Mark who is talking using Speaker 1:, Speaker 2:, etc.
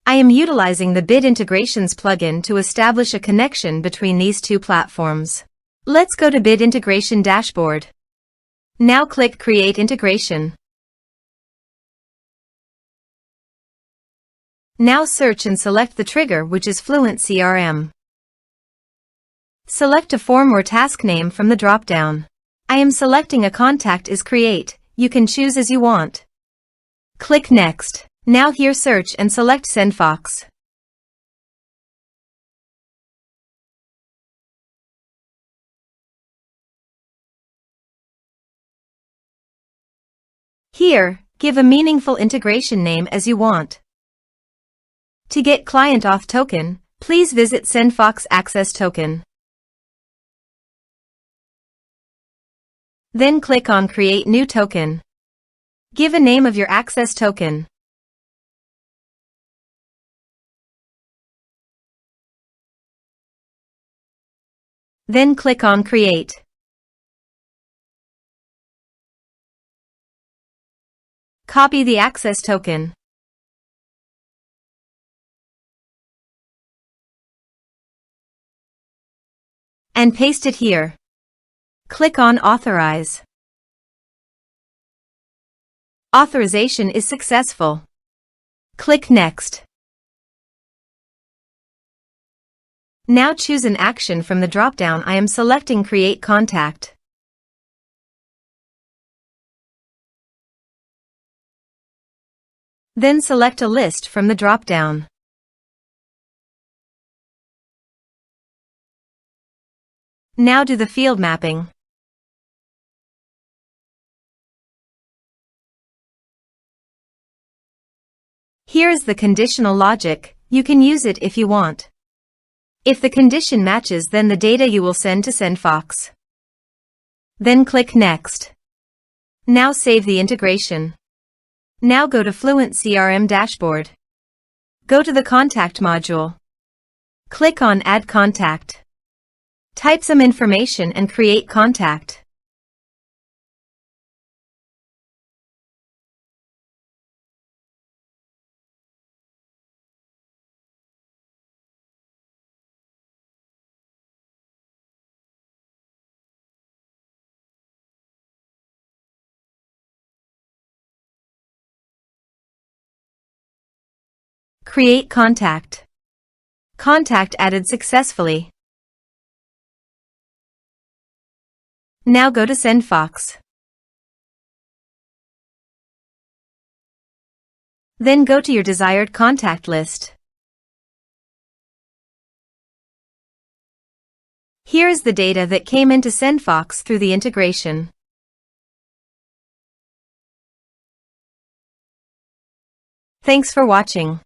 Speaker 1: I am utilizing the Bid Integrations plugin to establish a connection between these two platforms. Let's go to Bid Integration Dashboard. Now click Create Integration. Now search and select the trigger, which is FluentCRM. Select a form or task name from the drop-down. I am selecting a contact is create. You can choose as you want. Click Next. Now here search and select SendFox. Here, give a meaningful integration name as you want. To get client auth token, please visit SendFox Access Token. Then click on Create New Token. Give a name of your access token. Then click on Create. Copy the access token. And paste it here. Click on Authorize. Authorization is successful. Click Next. Now choose an action from the drop-down. I am selecting Create Contact. Then select a list from the drop-down. Now do the field mapping. Here is the conditional logic. You can use it if you want. If the condition matches, then the data you will send to SendFox. Then click Next. Now save the integration. Now go to FluentCRM dashboard. Go to the Contact module. Click on Add Contact. Type some information and create contact. Create contact. Contact added successfully. Now go to SendFox. Then go to your desired contact list. Here is the data that came into SendFox through the integration. Thanks for watching.